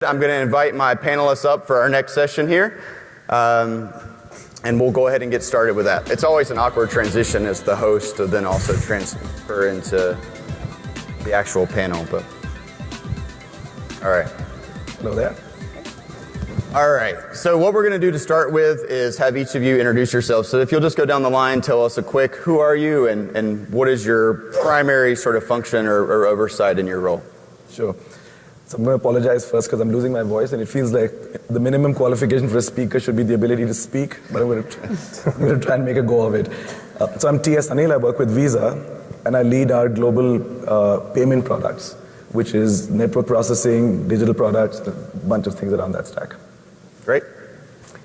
I'm going to invite my panelists up for our next session here, and we'll go ahead and get started with that. It's always an awkward transition as the host to then also transfer into the actual panel, but all right. Hello there. All right, so what we're going to do to start with is have each of you introduce yourselves. So if you'll just go down the line, tell us a quick who are you and what is your primary sort of function or oversight in your role? Sure. So I'm going to apologize first because I'm losing my voice and it feels like the minimum qualification for a speaker should be the ability to speak, but I'm going to try and make a go of it. So I'm T.S. Anil, I work with Visa, and I lead our global payment products, which is network processing, digital products, a bunch of things around that stack. Great.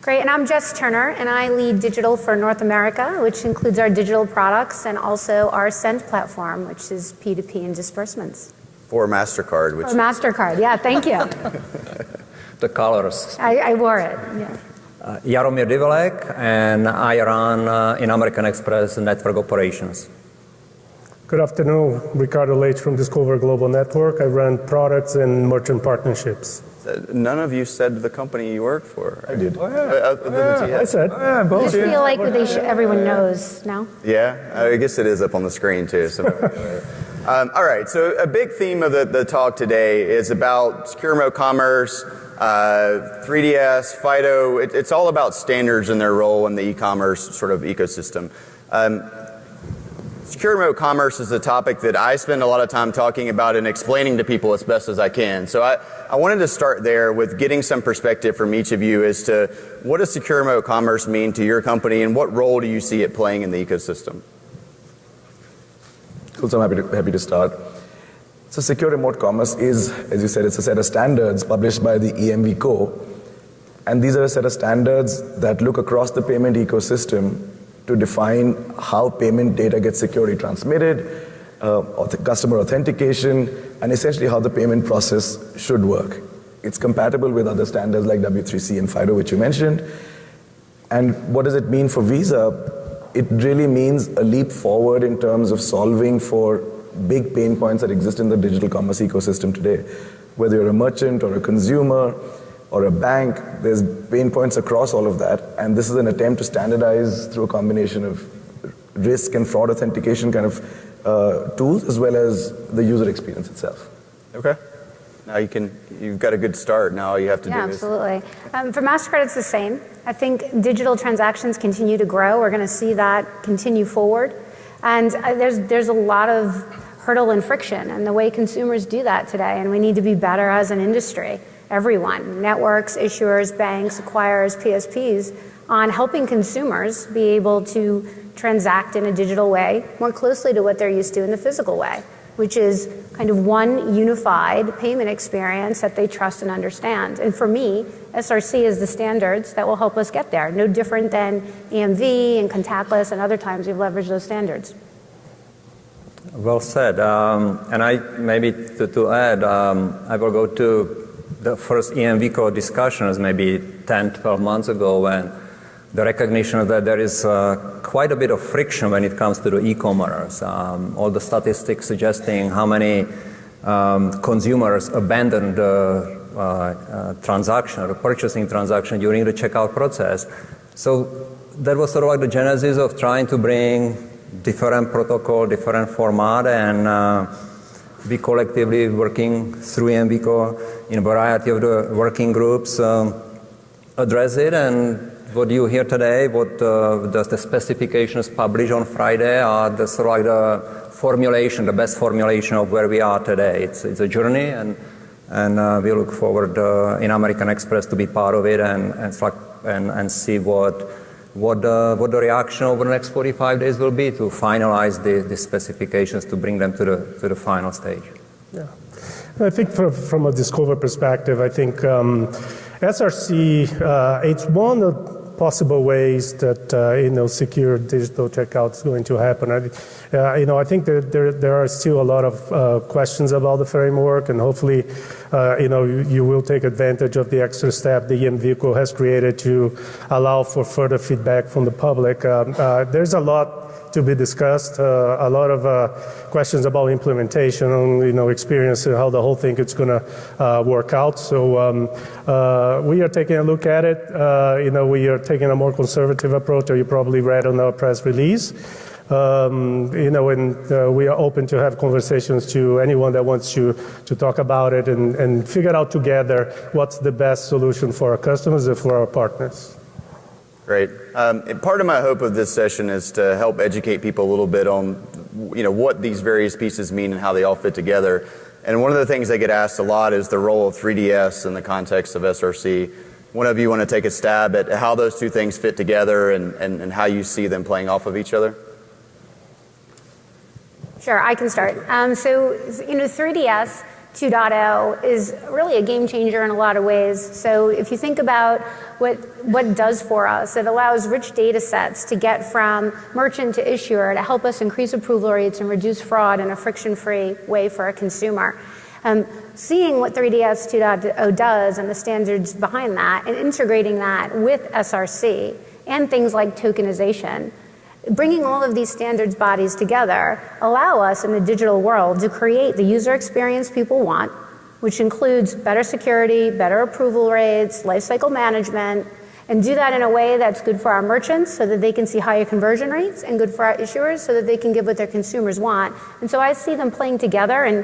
Great, and I'm Jess Turner, and I lead digital for North America, which includes our digital products and also our Send platform, which is P2P and disbursements. For Mastercard. For Mastercard, yeah, thank you. The colors. I wore it, yeah. Jaromir Divilek, and I run in American Express network operations. Good afternoon, Ricardo Leite from Discover Global Network. I run products and merchant partnerships. None of you said the company you work for. I did. Oh, yeah. I said. Both. I feel like everyone knows now. Yeah, I guess it is up on the screen too. So. All right, so a big theme of the talk today is about secure remote commerce, 3DS, FIDO. It's all about standards and their role in the e-commerce sort of ecosystem. Secure remote commerce is a topic that I spend a lot of time talking about and explaining to people as best as I can. So I wanted to start there with getting some perspective from each of you as to what does secure remote commerce mean to your company and what role do you see it playing in the ecosystem? Cool, so I'm happy to start. So secure remote commerce is, as you said, it's a set of standards published by the EMVCo. And these are a set of standards that look across the payment ecosystem to define how payment data gets securely transmitted, customer authentication, and essentially how the payment process should work. It's compatible with other standards like W3C and FIDO, which you mentioned. And what does it mean for Visa? It really means a leap forward in terms of solving for big pain points that exist in the digital commerce ecosystem today. Whether you're a merchant or a consumer or a bank, there's pain points across all of that. And this is an attempt to standardize through a combination of risk and fraud authentication kind of tools, as well as the user experience itself. Okay. Now you've got a good start. Now all you have to do is... Absolutely. For Mastercard, it's the same. I think digital transactions continue to grow. We're going to see that continue forward. And there's a lot of hurdle and friction in the way consumers do that today. And we need to be better as an industry, everyone, networks, issuers, banks, acquirers, PSPs, on helping consumers be able to transact in a digital way more closely to what they're used to in the physical way, which is kind of one unified payment experience that they trust and understand. And for me, SRC is the standards that will help us get there. No different than EMV and contactless and other times we've leveraged those standards. Well said. And I maybe to add, I will go to the first EMVCo discussions maybe 10, 12 months ago when the recognition that there is quite a bit of friction when it comes to the e-commerce. All the statistics suggesting how many consumers abandon the transaction or purchasing transaction during the checkout process. So that was sort of like the genesis of trying to bring different protocol, different format, and we collectively working through EMVCo in a variety of the working groups address it. And what you hear today, what does the specifications published on Friday are the sort of like the formulation, the best formulation of where we are today. It's a journey, and we look forward in American Express to be part of it and see what the reaction over the next 45 days will be to finalize the specifications to bring them to the final stage. Yeah, I think from a Discover perspective, I think SRC it's one of possible ways that secure digital checkout is going to happen. I think that there are still a lot of questions about the framework, and hopefully, you will take advantage of the extra step the EMVCo has created to allow for further feedback from the public. There's a lot to be discussed, a lot of questions about implementation, experience, how the whole thing is going to work out. So we are taking a look at it. We are taking a more conservative approach, or you probably read on our press release. And we are open to have conversations to anyone that wants to talk about it and figure out together what's the best solution for our customers and for our partners. Great. Part of my hope of this session is to help educate people a little bit on, what these various pieces mean and how they all fit together. And one of the things I get asked a lot is the role of 3DS in the context of SRC. One of you want to take a stab at how those two things fit together and how you see them playing off of each other? Sure, I can start. 3DS 2.0 is really a game changer in a lot of ways. So if you think about what it does for us, it allows rich data sets to get from merchant to issuer to help us increase approval rates and reduce fraud in a friction-free way for a consumer. Seeing what 3DS 2.0 does and the standards behind that and integrating that with SRC and things like tokenization, bringing all of these standards bodies together allow us in the digital world to create the user experience people want, which includes better security, better approval rates, lifecycle management, and do that in a way that's good for our merchants so that they can see higher conversion rates, and good for our issuers so that they can give what their consumers want. And so I see them playing together, and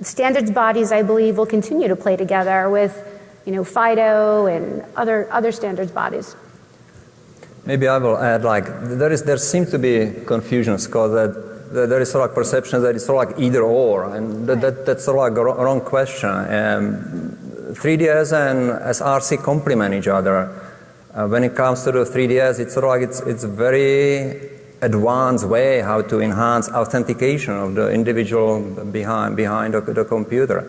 standards bodies, I believe, will continue to play together with FIDO and other standards bodies. Maybe I will add, there seems to be confusion, Scott, that there is sort of perception that it's sort of like either or, and that's sort of like a wrong question. 3DS and SRC complement each other. When it comes to the 3DS, it's sort of like it's a very advanced way how to enhance authentication of the individual behind the computer.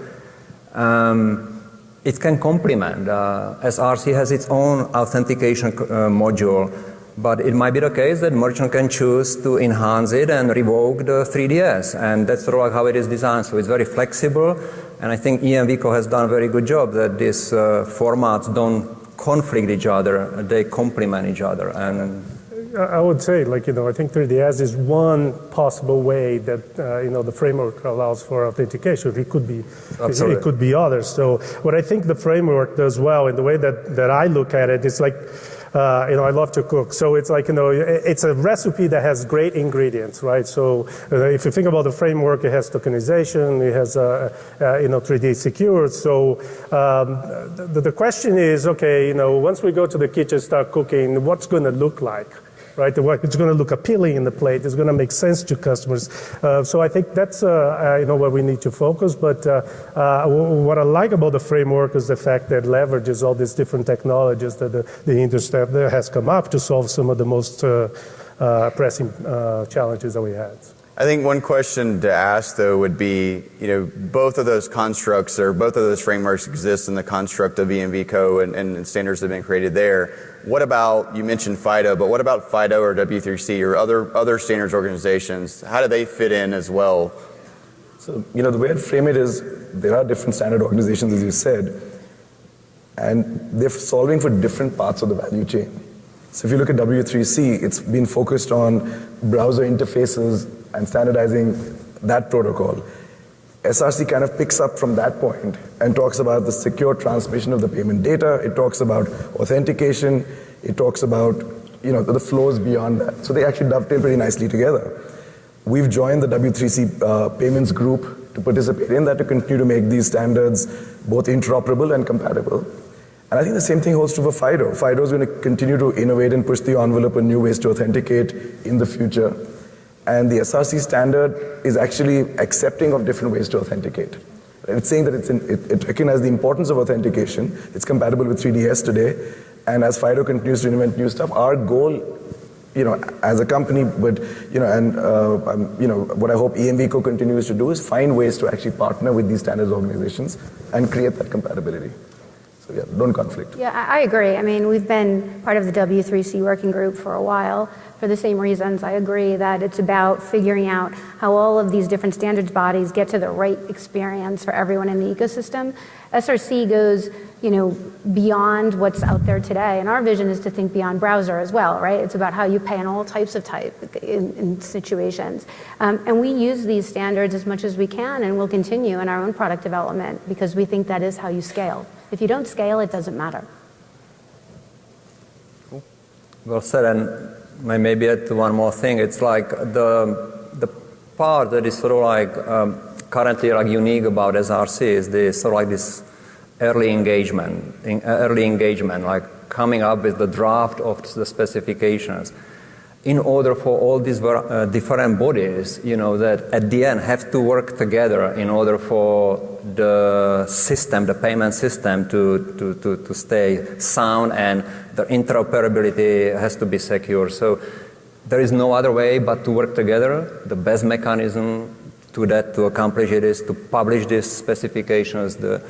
It can complement. SRC has its own authentication module, but it might be the case that merchant can choose to enhance it and revoke the 3DS, and that's sort of like how it is designed. So it's very flexible, and I think EMVCo has done a very good job that these formats don't conflict each other; they complement each other. And I would say, I think 3DS is one possible way that the framework allows for authentication. It could be Absolutely. It could be others. So what I think the framework does well, in the way that I look at it, it's like I love to cook. So it's like it's a recipe that has great ingredients, right? So if you think about the framework, it has tokenization, it has 3D secure. So the question is, okay, once we go to the kitchen, start cooking, what's going to look like? Right, it's going to look appealing in the plate. It's going to make sense to customers. So I think that's where we need to focus. But what I like about the framework is the fact that it leverages all these different technologies that the industry has come up to solve some of the most pressing challenges that we had. I think one question to ask, though, would be, both of those constructs or both of those frameworks exist in the construct of EMVCo and standards that have been created there. What about, you mentioned FIDO, but what about FIDO or W3C or other standards organizations? How do they fit in as well? So, the way I'd frame it is there are different standard organizations, as you said, and they're solving for different parts of the value chain. So if you look at W3C, it's been focused on browser interfaces and standardizing that protocol. SRC kind of picks up from that point and talks about the secure transmission of the payment data. It talks about authentication. It talks about the flows beyond that. So they actually dovetail pretty nicely together. We've joined the W3C payments group to participate in that, to continue to make these standards both interoperable and compatible. And I think the same thing holds true for FIDO. FIDO is going to continue to innovate and push the envelope on new ways to authenticate in the future. And the SRC standard is actually accepting of different ways to authenticate. It's saying that it recognizes the importance of authentication. It's compatible with 3DS today. And as FIDO continues to invent new stuff, our goal, as a company, but, what I hope EMVCo continues to do is find ways to actually partner with these standards organizations and create that compatibility. So yeah, don't conflict. Yeah, I agree. I mean, we've been part of the W3C working group for a while for the same reasons. I agree that it's about figuring out how all of these different standards bodies get to the right experience for everyone in the ecosystem. SRC goes, beyond what's out there today, and our vision is to think beyond browser as well, right? It's about how you pay in all types of in situations. And we use these standards as much as we can, and we'll continue in our own product development because we think that is how you scale. If you don't scale, it doesn't matter. Cool. Well said, and maybe add one more thing. It's like the part that is sort of like currently like unique about SRC is this sort of like this early engagement, like coming up with the draft of the specifications. In order for all these different bodies, that at the end have to work together in order for the system, the payment system to stay sound, and the interoperability has to be secure. So there is no other way but to work together. The best mechanism to accomplish it is to publish these specifications, the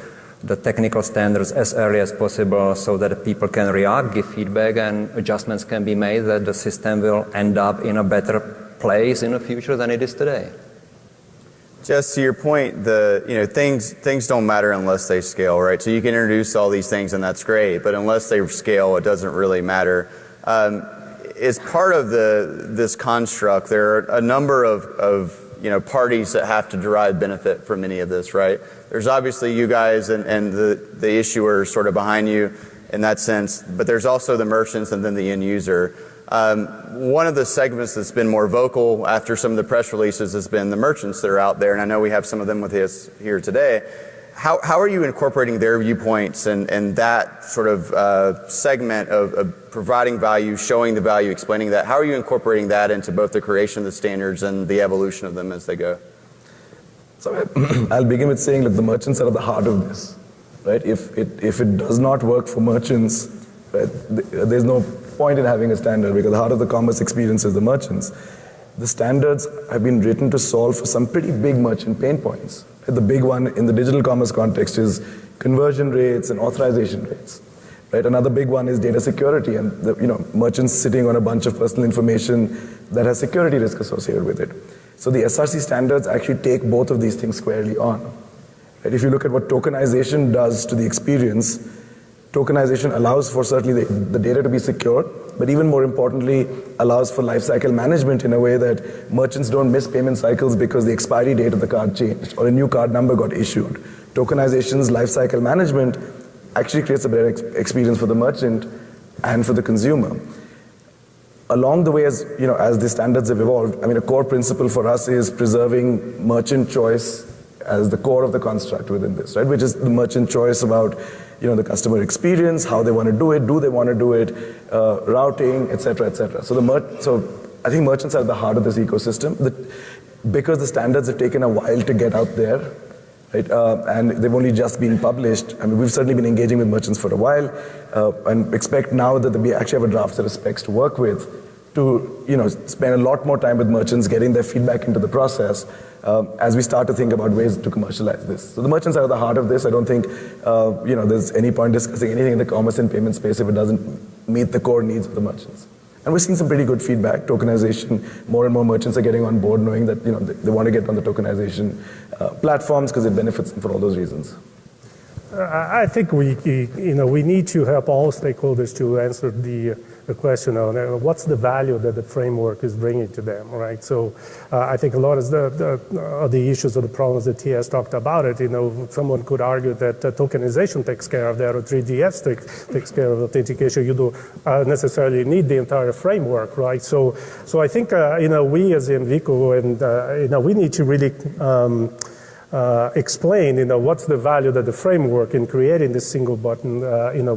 technical standards as early as possible so that people can react, give feedback, and adjustments can be made that the system will end up in a better place in the future than it is today. Jess, to your point, things don't matter unless they scale, right? So you can introduce all these things and that's great, but unless they scale, it doesn't really matter. As part of this construct, there are a number of parties that have to derive benefit from any of this, right? There's obviously you guys and the issuers sort of behind you in that sense, but there's also the merchants and then the end user. One of the segments that's been more vocal after some of the press releases has been the merchants that are out there, and I know we have some of them with us here today. How are you incorporating their viewpoints and that sort of segment of providing value, showing the value, explaining that? How are you incorporating that into both the creation of the standards and the evolution of them as they go? So I'll begin with saying that the merchants are at the heart of this, right? If it does not work for merchants, right, there's no point in having a standard because the heart of the commerce experience is the merchants. The standards have been written to solve for some pretty big merchant pain points. The big one in the digital commerce context is conversion rates and authorization rates. Right? Another big one is data security and merchants sitting on a bunch of personal information that has security risk associated with it. So the SRC standards actually take both of these things squarely on. Right? If you look at what tokenization does to the experience, tokenization allows for certainly the data to be secure, but even more importantly, allows for lifecycle management in a way that merchants don't miss payment cycles because the expiry date of the card changed or a new card number got issued. Tokenization's lifecycle management actually creates a better experience for the merchant and for the consumer. Along the way, as the standards have evolved, a core principle for us is preserving merchant choice as the core of the construct within this, right? Which is the merchant choice about the customer experience, how they want to do it, do they want to do it, routing, etc., etc. So I think merchants are at the heart of this ecosystem. Because the standards have taken a while to get out there, right, and they've only just been published. We've certainly been engaging with merchants for a while, and expect now that we actually have a draft set of specs to work with, to spend a lot more time with merchants, getting their feedback into the process, as we start to think about ways to commercialize this. So the merchants are at the heart of this. I don't think there's any point discussing anything in the commerce and payment space if it doesn't meet the core needs of the merchants. And we're seeing some pretty good feedback. Tokenization, more and more merchants are getting on board knowing that they want to get on the tokenization platforms because it benefits them for all those reasons. I think we need to help all stakeholders to answer the question on what's the value that the framework is bringing to them, right? So I think a lot of the issues or the problems that TS talked about it, someone could argue that tokenization takes care of that or 3DS takes care of authentication. You don't necessarily need the entire framework, right? So I think, we as EMVCo and, we need to really explain, what's the value that the framework in creating this single button,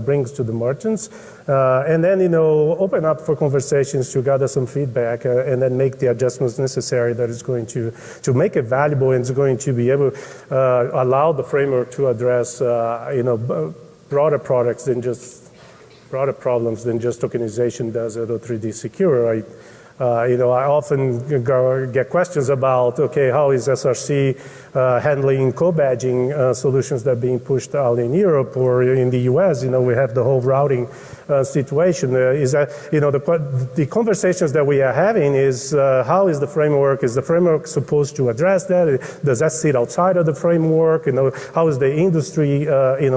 brings to the merchants, and then, open up for conversations to gather some feedback, and then make the adjustments necessary that is going to make it valuable and is going to be able allow the framework to address, broader problems than just tokenization does it or 3D secure, right? I often get questions about, okay, how is SRC handling co-badging solutions that are being pushed out in Europe or in the US? We have the whole routing situation. Is that, the conversations that we are having is how is the framework? Is the framework supposed to address that? Does that sit outside of the framework? How is the industry,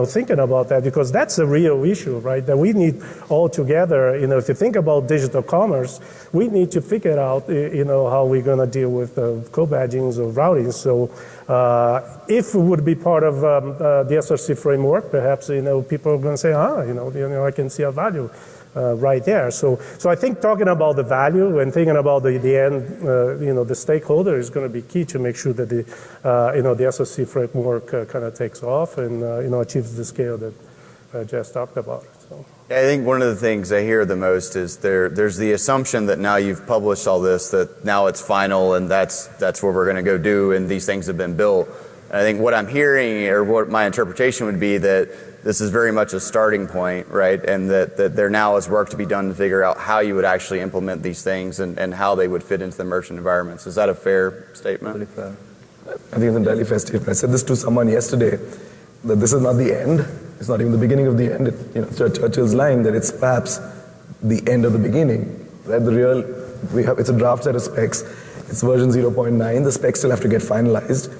thinking about that? Because that's a real issue, right? That we need all together. If you think about digital commerce, we need to figure out, how we're going to deal with co-badgings or routing. So if it would be part of the SRC framework, perhaps, people are going to say, I can see a value right there. So I think talking about the value and thinking about the end, the stakeholder is going to be key to make sure that the SRC framework kind of takes off and, achieves the scale that Jess talked about. So. I think one of the things I hear the most is there's the assumption that now you've published all this, that now it's final and that's what we're going to go do and these things have been built. And I think what I'm hearing, or what my interpretation would be, that this is very much a starting point, right? And that there now is work to be done to figure out how you would actually implement these things and how they would fit into the merchant environments. Is that a fair statement? Really fair. I think it's a entirely fair statement. I said this to someone yesterday, that this is not the end. It's not even the beginning of the end. Churchill's line that it's perhaps the end of the beginning. Right? It's a draft set of specs. It's version 0.9. The specs still have to get finalized.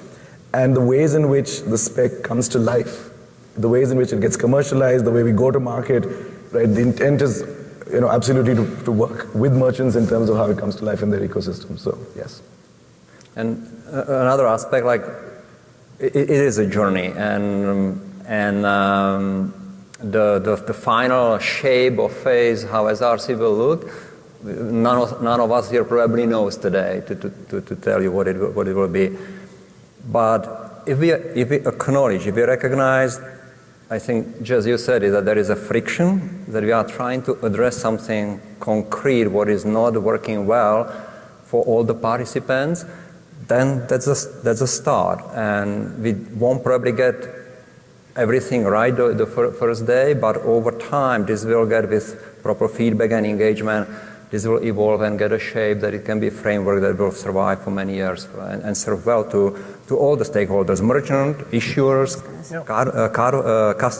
And the ways in which the spec comes to life, the ways in which it gets commercialized, the way we go to market, right? The intent is, absolutely to work with merchants in terms of how it comes to life in their ecosystem. So, yes. And another aspect, it is a journey, and the final shape or phase, how SRC will look, none of us here probably knows today to tell you what it will be. But if we acknowledge, if we recognize, I think, Jess, you said it, that there is a friction, that we are trying to address something concrete, what is not working well for all the participants, then that's a start. And we won't probably get everything right the first day, but over time, this will get, with proper feedback and engagement, this will evolve and get a shape that it can be a framework that will survive for many years and serve well to all the stakeholders, merchant, issuers,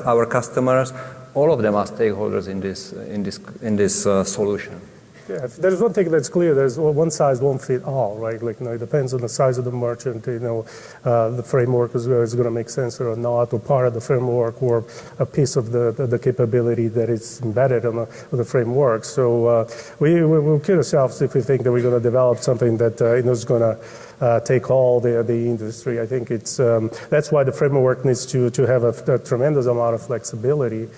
our customers. All of them are stakeholders in this solution. Yeah, there's one thing that's clear. There's one size won't fit all, right? It depends on the size of the merchant. The framework is going to make sense or not, or part of the framework, or a piece of the capability that is embedded on the framework. So we will kill ourselves if we think that we're going to develop something that is going to take all the industry. I think that's why the framework needs to have a tremendous amount of flexibility,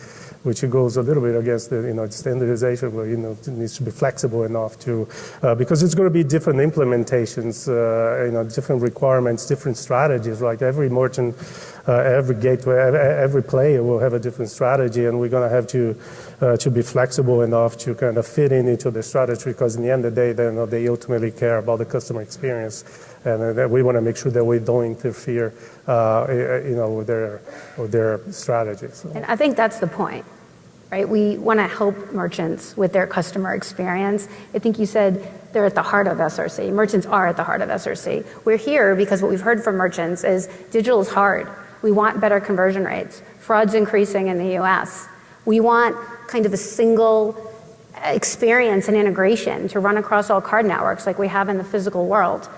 which goes a little bit against the standardization, where it needs to be flexible enough to because it's going to be different implementations, different requirements, different strategies. Like every merchant, every gateway, every player will have a different strategy, and we're going to have to be flexible enough to kind of fit into the strategy. Because in the end of the day, they ultimately care about the customer experience, and we want to make sure that we don't interfere, with their strategies. So. And I think that's the point. Right? We want to help merchants with their customer experience. I think you said they're at the heart of SRC. Merchants are at the heart of SRC. We're here because what we've heard from merchants is digital is hard. We want better conversion rates. Fraud's increasing in the US. We want kind of a single experience and integration to run across all card networks like we have in the physical world.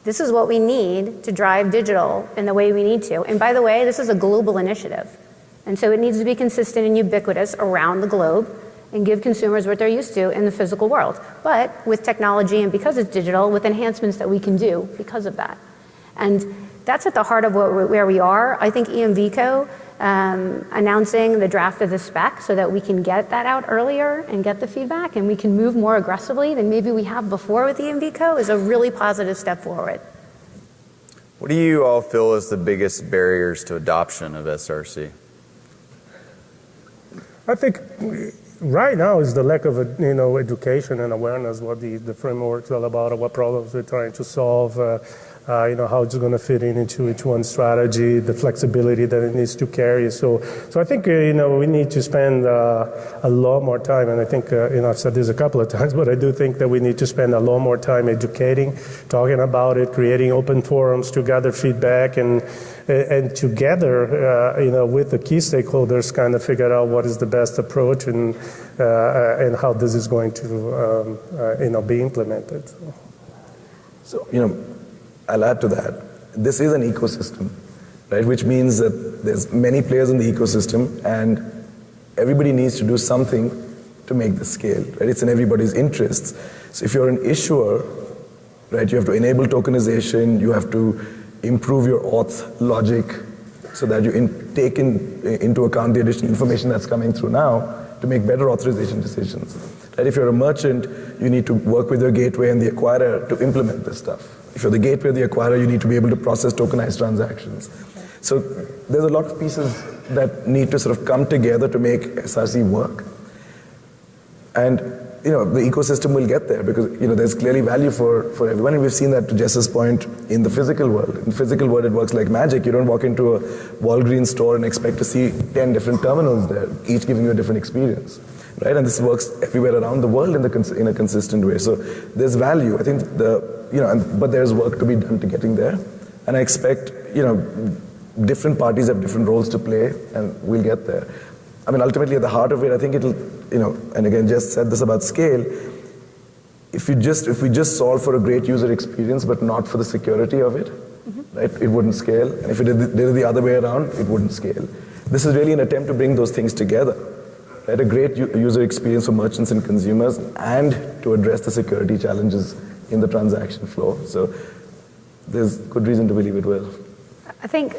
This is what we need to drive digital in the way we need to. And by the way, this is a global initiative. And so it needs to be consistent and ubiquitous around the globe and give consumers what they're used to in the physical world. But with technology, and because it's digital, with enhancements that we can do because of that. And that's at the heart of where we are. I think EMVCo announcing the draft of the spec so that we can get that out earlier and get the feedback, and we can move more aggressively than maybe we have before with EMVCo is a really positive step forward. What do you all feel is the biggest barriers to adoption of SRC? I think right now is the lack of education and awareness what the framework is all about, what problems we're trying to solve. how it's going to fit into each one strategy, the flexibility that it needs to carry. So I think, we need to spend a lot more time, and I think, I've said this a couple of times, but I do think that we need to spend a lot more time educating, talking about it, creating open forums to gather feedback, and together, with the key stakeholders, kind of figure out what is the best approach and how this is going to, be implemented. So, I'll add to that. This is an ecosystem, right? Which means that there's many players in the ecosystem, and everybody needs to do something to make this scale, right? It's in everybody's interests. So if you're an issuer, right, you have to enable tokenization, you have to improve your auth logic so that you take into account the additional information that's coming through now to make better authorization decisions. Right? If you're a merchant, you need to work with your gateway and the acquirer to implement this stuff. If you're the gateway or the acquirer, you need to be able to process tokenized transactions. So there's a lot of pieces that need to sort of come together to make SRC work. And the ecosystem will get there because there's clearly value for everyone, and we've seen that, to Jess's point, in the physical world. In the physical world, it works like magic. You don't walk into a Walgreens store and expect to see 10 different terminals there, each giving you a different experience. Right, and this works everywhere around the world in a consistent way. So there's value. I think but there's work to be done to getting there. And I expect different parties have different roles to play, and we'll get there. I mean, ultimately, at the heart of it, I think it'll and again, Jess said this about scale. If we just solve for a great user experience, but not for the security of it, right, it wouldn't scale. And if it did it the other way around, it wouldn't scale. This is really an attempt to bring those things together. Right, a great user experience for merchants and consumers, and to address the security challenges in the transaction flow. So there's good reason to believe it will. I think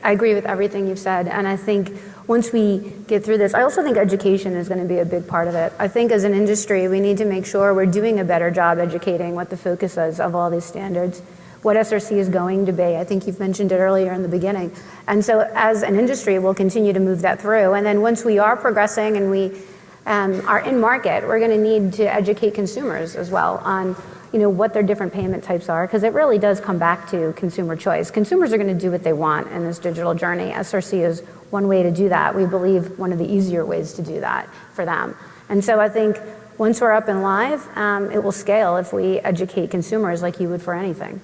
I agree with everything you've said, and I think once we get through this, I also think education is going to be a big part of it. I think as an industry, we need to make sure we're doing a better job educating what the focus is of all these standards, what SRC is going to be. I think you've mentioned it earlier in the beginning. And so as an industry, we'll continue to move that through. And then once we are progressing and we are in market, we're going to need to educate consumers as well on what their different payment types are, because it really does come back to consumer choice. Consumers are going to do what they want in this digital journey. SRC is one way to do that. We believe one of the easier ways to do that for them. And so I think once we're up and live, it will scale if we educate consumers like you would for anything.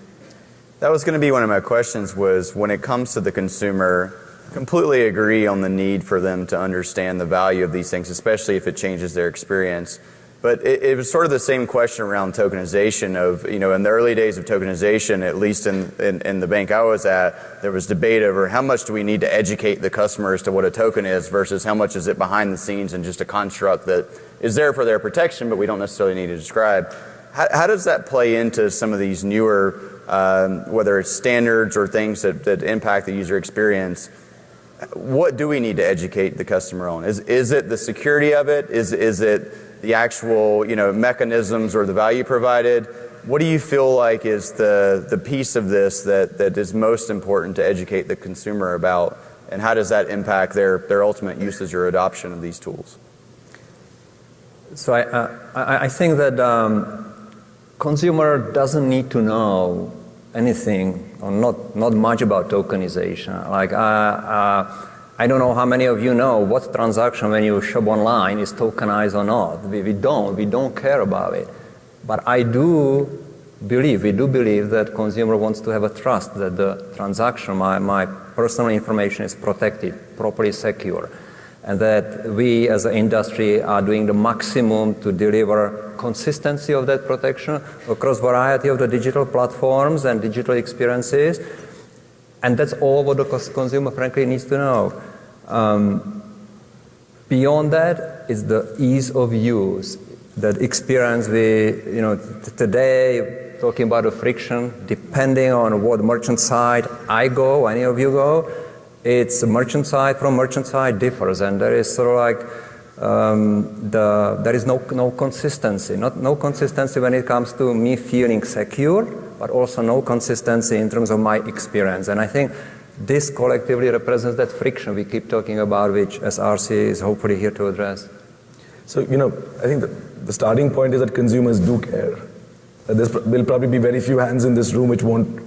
That was going to be one of my questions, was when it comes to the consumer, completely agree on the need for them to understand the value of these things, especially if it changes their experience. But it was sort of the same question around tokenization of, in the early days of tokenization, at least in the bank I was at, there was debate over how much do we need to educate the customers to what a token is versus how much is it behind the scenes and just a construct that is there for their protection, but we don't necessarily need to describe. How does that play into some of these newer, whether it's standards or things that impact the user experience? What do we need to educate the customer on? Is it the security of it? Is it the actual mechanisms or the value provided? What do you feel like is the piece of this that is most important to educate the consumer about, and how does that impact their ultimate usage or adoption of these tools? So I think that consumer doesn't need to know anything or not much about tokenization. Like I don't know how many of you know what transaction when you shop online is tokenized or not. We don't care about it. But we do believe that consumer wants to have a trust that the transaction, my personal information is protected, properly secure, and that we as an industry are doing the maximum to deliver consistency of that protection across variety of the digital platforms and digital experiences. And that's all what the consumer frankly needs to know. Beyond that is the ease of use, that experience today, talking about the friction, depending on what merchant side I go, any of you go, it's merchant side from merchant side differs, and there is sort of like there is no consistency, no consistency when it comes to me feeling secure, but also no consistency in terms of my experience. And I think this collectively represents that friction we keep talking about, which SRC is hopefully here to address. So, I think the starting point is that consumers do care. There will probably be very few hands in this room which won't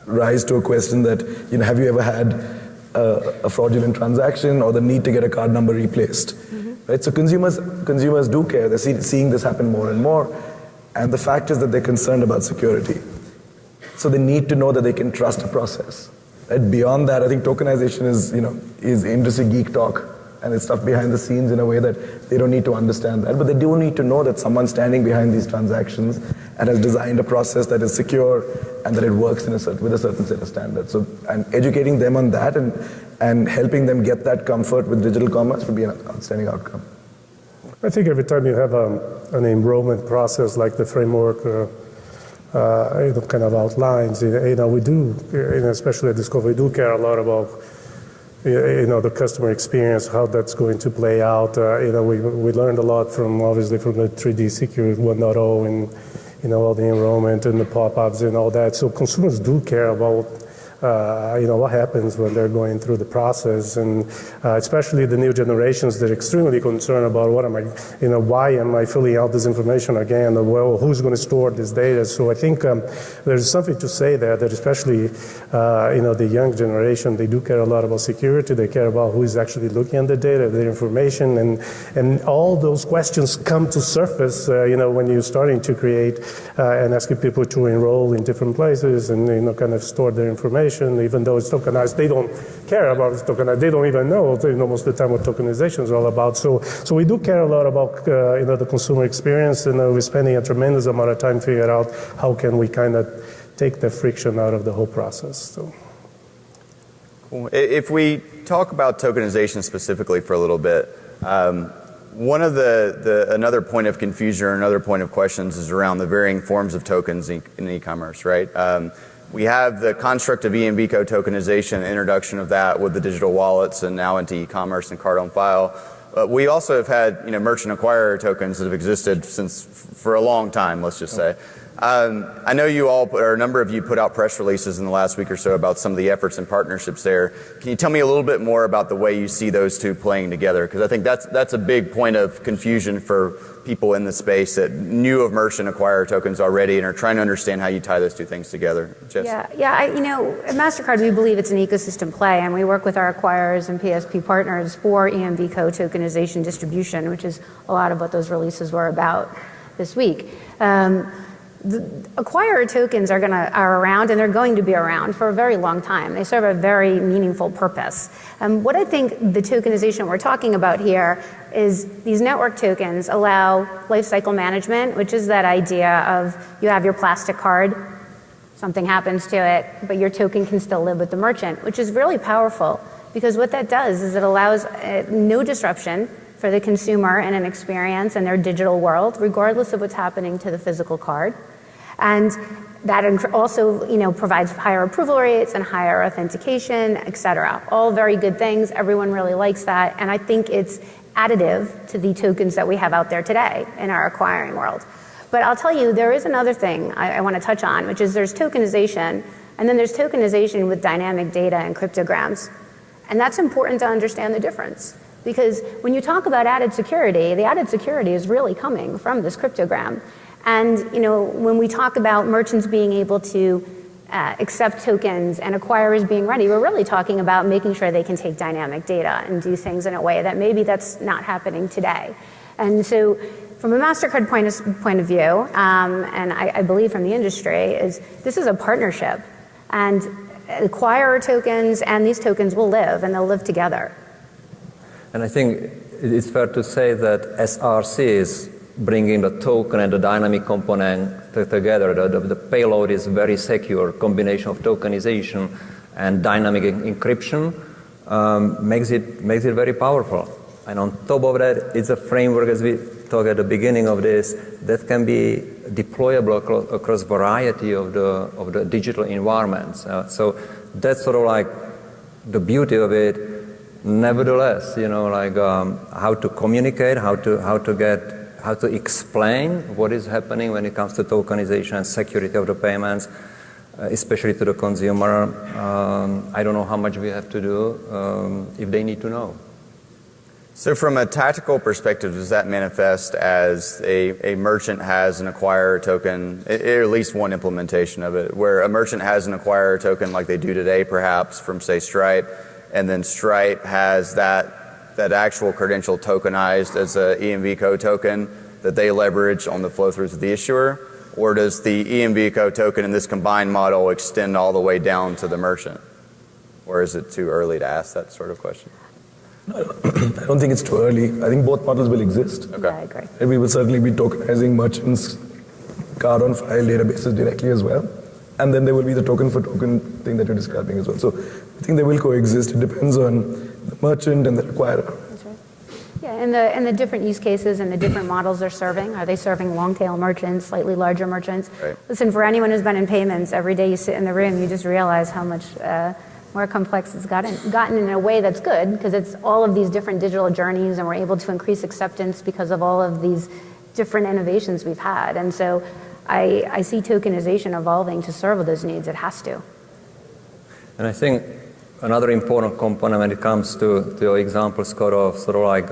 rise to a question that, have you ever had a fraudulent transaction or the need to get a card number replaced? Right? So consumers do care. They're seeing this happen more and more. And the fact is that they're concerned about security. So they need to know that they can trust a process. Right? Beyond that, I think tokenization is industry geek talk. And it's stuff behind the scenes in a way that they don't need to understand that. But they do need to know that someone's standing behind these transactions and has designed a process that is secure and that it works with a certain set of standards. So, and educating them on that and helping them get that comfort with digital commerce would be an outstanding outcome. I think every time you have an enrollment process like the framework kind of outlines, we do, especially at Discover, we do care a lot about the customer experience, how that's going to play out. We learned a lot obviously from the 3D Secure 1.0 and all the enrollment and the pop-ups and all that. So consumers do care about what happens when they're going through the process, and especially the new generations, they're extremely concerned about why am I filling out this information again? Well, who's going to store this data? So I think there's something to say there that especially the young generation, they do care a lot about security. They care about who is actually looking at the data, the information, and all those questions come to surface when you're starting to create and asking people to enroll in different places and kind of store their information. Even though it's tokenized, they don't care about it's tokenized. They don't even know most of the time what tokenization is all about. So we do care a lot about the consumer experience, and we're spending a tremendous amount of time figuring out how can we kind of take the friction out of the whole process. So. Cool. If we talk about tokenization specifically for a little bit, one of another point of confusion or another point of questions is around the varying forms of tokens in e-commerce, right? We have the construct of EMVCo tokenization, introduction of that with the digital wallets and now into e-commerce and card on file. We also have had merchant acquirer tokens that have existed for a long time, let's just say. I know you all, or a number of you, put out press releases in the last week or so about some of the efforts and partnerships there. Can you tell me a little bit more about the way you see those two playing together? Because I think that's a big point of confusion for people in the space that knew of merchant acquirer tokens already and are trying to understand how you tie those two things together. Jess? Yeah. At Mastercard, we believe it's an ecosystem play, and we work with our acquirers and PSP partners for EMVCo tokenization distribution, which is a lot of what those releases were about this week. The acquirer tokens are around, and they're going to be around for a very long time. They serve a very meaningful purpose. What I think the tokenization we're talking about here is these network tokens allow lifecycle management, which is that idea of you have your plastic card, something happens to it, but your token can still live with the merchant, which is really powerful because what that does is it allows no disruption for the consumer and an experience in their digital world, regardless of what's happening to the physical card. And that also, provides higher approval rates and higher authentication, et cetera. All very good things. Everyone really likes that. And I think it's additive to the tokens that we have out there today in our acquiring world. But I'll tell you, there is another thing I want to touch on, which is there's tokenization, and then there's tokenization with dynamic data and cryptograms. And that's important to understand the difference. Because when you talk about added security, the added security is really coming from this cryptogram. And when we talk about merchants being able to accept tokens and acquirers being ready, we're really talking about making sure they can take dynamic data and do things in a way that maybe that's not happening today. And so from a Mastercard point of view, and I believe from the industry, is this is a partnership. And acquirer tokens and these tokens will live, and they'll live together. And I think it's fair to say that SRCs bringing the token and the dynamic component together, the payload is very secure. Combination of tokenization and dynamic encryption makes it very powerful. And on top of that, it's a framework, as we talked at the beginning of this, that can be deployable across variety of the digital environments. So that's sort of like the beauty of it. Nevertheless, how to communicate, how to explain what is happening when it comes to tokenization and security of the payments, especially to the consumer. I don't know how much we have to do if they need to know. So from a tactical perspective, does that manifest as a merchant has an acquirer token, or at least one implementation of it, where a merchant has an acquirer token like they do today perhaps from, say, Stripe, and then Stripe has that actual credential tokenized as a EMVCo token that they leverage on the flow-throughs of the issuer? Or does the EMVCo token in this combined model extend all the way down to the merchant? Or is it too early to ask that sort of question? No, I don't think it's too early. I think both models will exist. Okay. Yeah, I agree. And we will certainly be tokenizing merchants' card-on-file databases directly as well. And then there will be the token-for-token thing that you're describing as well. So I think they will coexist. It depends on the merchant and the acquirer. That's right. Yeah, and the different use cases and the different models they're serving. Are they serving long-tail merchants, slightly larger merchants? Right. Listen, for anyone who's been in payments, every day you sit in the room, you just realize how much more complex it's gotten in a way that's good, because it's all of these different digital journeys, and we're able to increase acceptance because of all of these different innovations we've had. And so I see tokenization evolving to serve those needs. It has to. And I think another important component when it comes to your example, Scott, of sort of like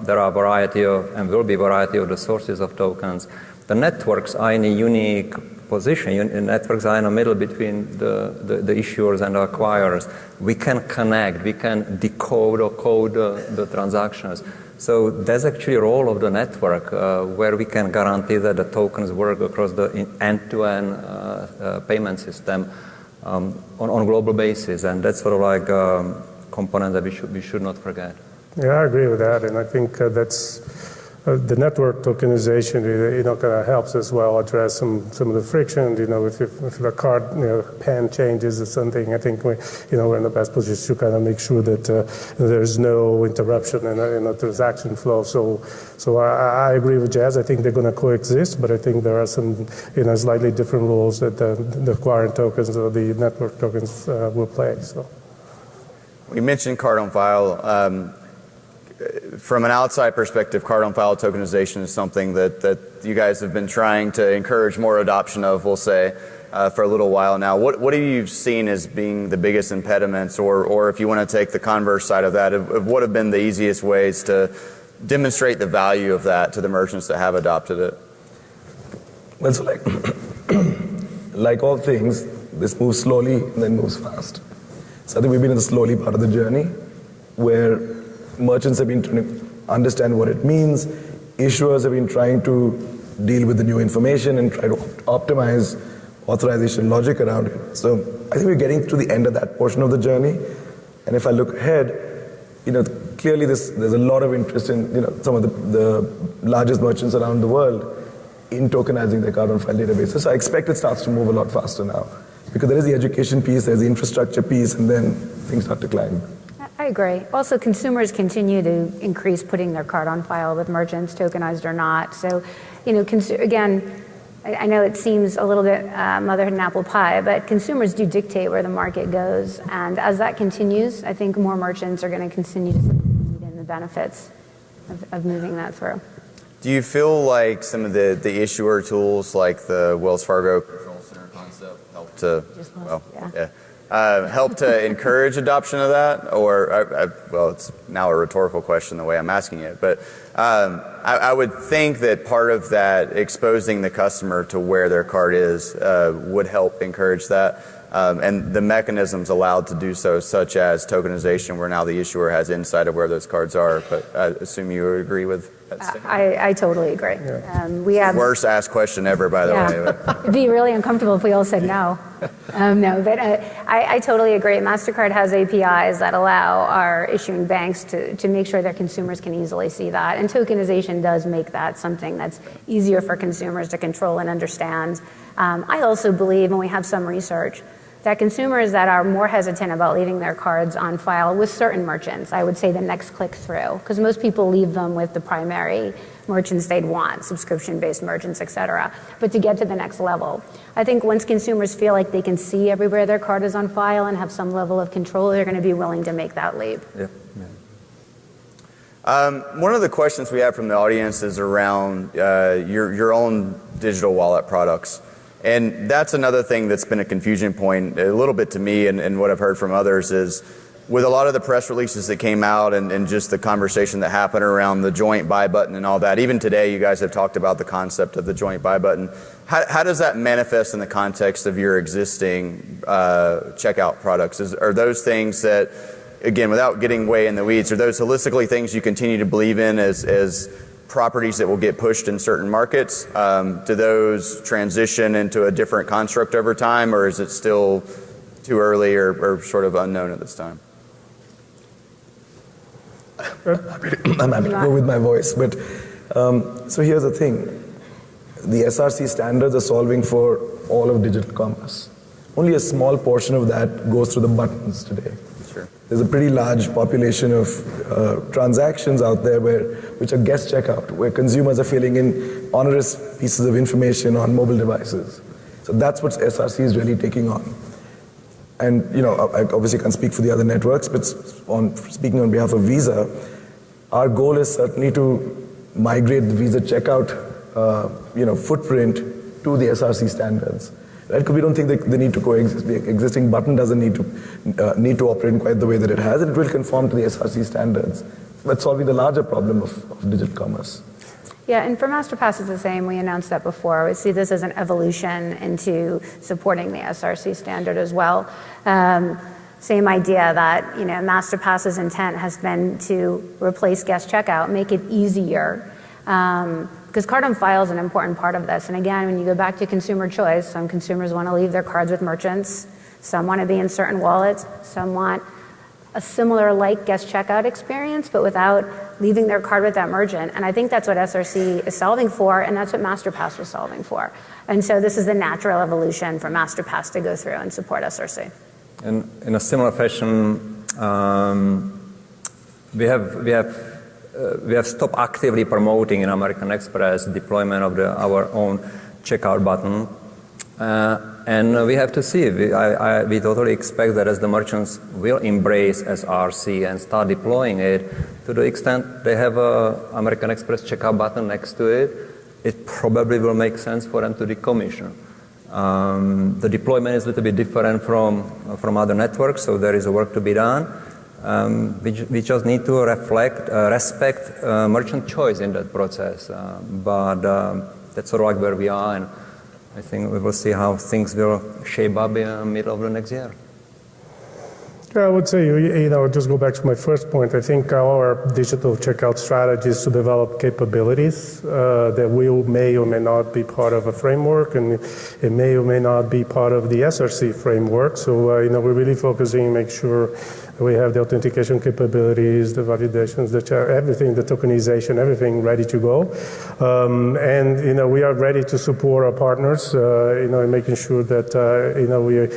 there are a variety of, and will be a variety of the sources of tokens. The networks are in a unique position. Networks are in the middle between the issuers and the acquirers. We can connect, we can decode or code the transactions. So there's actually a role of the network where we can guarantee that the tokens work across the end-to-end payment system on a global basis, and that's sort of like a component that we should not forget. Yeah, I agree with that, and I think that's the network tokenization. Kind of helps as well address some of the friction. If the card PAN changes or something, I think we're in the best position to kind of make sure that there's no interruption in a transaction flow. So I agree with Jess. I think they're going to coexist, but I think there are some slightly different roles that the acquiring tokens or the network tokens will play. So we mentioned card on file. From an outside perspective, card-on-file tokenization is something that you guys have been trying to encourage more adoption of, we'll say, for a little while now. What have you seen as being the biggest impediments, or if you want to take the converse side of that, of what have been the easiest ways to demonstrate the value of that to the merchants that have adopted it? Well, so like all things, this moves slowly and then moves fast. So I think we've been in the slowly part of the journey, where merchants have been trying to understand what it means. Issuers have been trying to deal with the new information and try to optimize authorization logic around it. So I think we're getting to the end of that portion of the journey. And if I look ahead, clearly there's a lot of interest in some of the largest merchants around the world in tokenizing their card-on-file databases. So I expect it starts to move a lot faster now, because there is the education piece, there's the infrastructure piece, and then things start to climb. I agree. Also, consumers continue to increase putting their card on file with merchants, tokenized or not. So, again, I know it seems a little bit motherhood and apple pie, but consumers do dictate where the market goes. And as that continues, I think more merchants are going to continue to see the benefits of moving that through. Do you feel like some of the issuer tools, like the Wells Fargo Control Center concept, help to help to encourage adoption of that? Or, it's now a rhetorical question the way I'm asking it, but I would think that part of that, exposing the customer to where their card is, would help encourage that. And the mechanisms allowed to do so, such as tokenization, where now the issuer has insight of where those cards are. But I assume you would agree with that statement? I totally agree. Yeah. We have worst asked question ever, by the way. It'd be really uncomfortable if we all said no. No, but I totally agree. Mastercard has APIs that allow our issuing banks to make sure their consumers can easily see that. And tokenization does make that something that's easier for consumers to control and understand. I also believe, and we have some research, that consumers that are more hesitant about leaving their cards on file with certain merchants, I would say the next click through, because most people leave them with the primary merchants they'd want, subscription-based merchants, et cetera. But to get to the next level, I think once consumers feel like they can see everywhere their card is on file and have some level of control, they're going to be willing to make that leap. Yeah. One of the questions we have from the audience is around your own digital wallet products. And that's another thing that's been a confusion point a little bit to me, and what I've heard from others is with a lot of the press releases that came out and just the conversation that happened around the joint buy button and all that, even today you guys have talked about the concept of the joint buy button. How does that manifest in the context of your existing checkout products? Are those things that, again, without getting way in the weeds, are those holistically things you continue to believe in as properties that will get pushed in certain markets? Do those transition into a different construct over time, or is it still too early or sort of unknown at this time? I'm happy to go with my voice, but so here's the thing. The SRC standards are solving for all of digital commerce. Only a small portion of that goes through the buttons today. Sure. There's a pretty large population of transactions out there which are guest checkout, where consumers are filling in onerous pieces of information on mobile devices. So that's what SRC is really taking on. And I obviously can't speak for the other networks, but speaking on behalf of Visa, our goal is certainly to migrate the Visa checkout, footprint to the SRC standards. Right? Because we don't think they need to coexist. The existing button doesn't need to operate in quite the way that it has, and it will conform to the SRC standards. That's solving the larger problem of digital commerce. Yeah, and for MasterPass, it's the same. We announced that before. We see this as an evolution into supporting the SRC standard as well. Same idea that MasterPass's intent has been to replace guest checkout, make it easier. Because card on file is an important part of this. And again, when you go back to consumer choice, some consumers want to leave their cards with merchants. Some want to be in certain wallets. Some want a similar guest checkout experience, but without leaving their card with that merchant. And I think that's what SRC is solving for, and that's what MasterPass was solving for. And so this is the natural evolution for MasterPass to go through and support SRC. And in a similar fashion, we have stopped actively promoting in American Express deployment of our own checkout button. And we have to see. We totally expect that as the merchants will embrace SRC and start deploying it, to the extent they have a American Express checkout button next to it, it probably will make sense for them to decommission. The deployment is a little bit different from other networks, so there is work to be done. We just need to respect merchant choice in that process. But that's sort of where we are, and I think we will see how things will shape up in the middle of the next year. Yeah, I would say, just go back to my first point. I think our digital checkout strategy is to develop capabilities that may or may not be part of a framework, and it may or may not be part of the SRC framework. So, we're really focusing on make sure we have the authentication capabilities, the validations, everything, the tokenization, everything ready to go. And, we are ready to support our partners, in making sure that,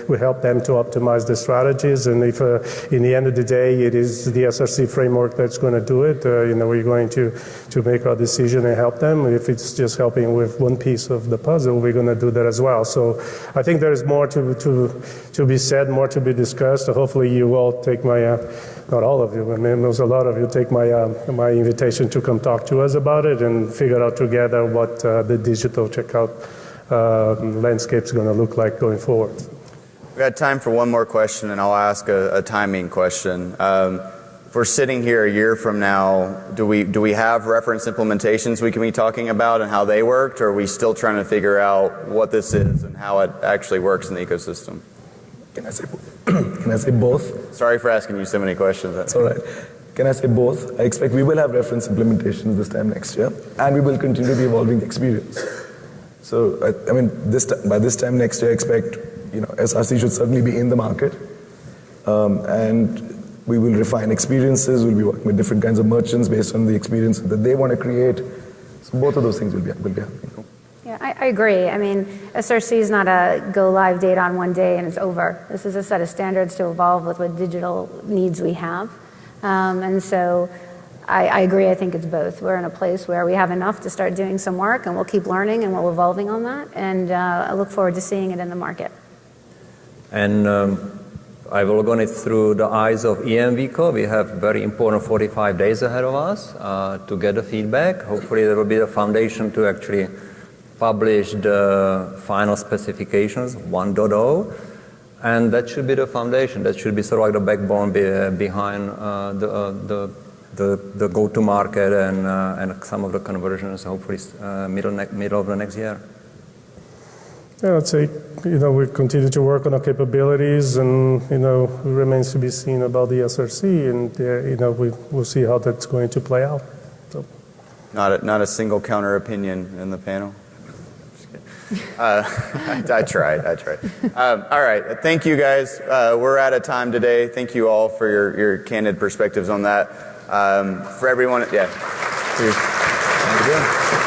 we help them to optimize the strategies. And if in the end of the day, it is the SRC framework that's going to do it, we're going to make our decision and help them. If it's just helping with one piece of the puzzle, we're going to do that as well. So I think there's more to be said, more to be discussed. Hopefully you all take my, not all of you, but there's a lot of you take my invitation to come talk to us about it and figure out together what the digital checkout landscape is going to look like going forward. We got time for one more question, and I'll ask a timing question. If we're sitting here a year from now, do we have reference implementations we can be talking about and how they worked, or are we still trying to figure out what this is and how it actually works in the ecosystem? Can I say both? Sorry for asking you so many questions. That's all right. Can I say both? I expect we will have reference implementations this time next year, and we will continue the evolving experience. So, by this time next year, I expect SRC should certainly be in the market, and we will refine experiences. We'll be working with different kinds of merchants based on the experience that they want to create. So both of those things will be happening. Yeah, I agree. SRC is not a go live date on one day and it's over. This is a set of standards to evolve with what digital needs we have. And so I agree. I think it's both. We're in a place where we have enough to start doing some work, and we'll keep learning and we'll evolving on that. And I look forward to seeing it in the market. And I will go it through the eyes of EMVCo. We have very important 45 days ahead of us to get the feedback. Hopefully there will be a foundation to actually publish the final specifications 1.0. And that should be the foundation. That should be sort of like the backbone behind the go-to-market and some of the conversions, hopefully middle of the next year. Yeah, I'd say, we continue to work on our capabilities, and, it remains to be seen about the SRC, and, we'll see how that's going to play out. So. Not a single counter opinion in the panel. I tried. All right. Thank you, guys. We're out of time today. Thank you all for your candid perspectives on that. For everyone, yeah. Cheers. Thank you.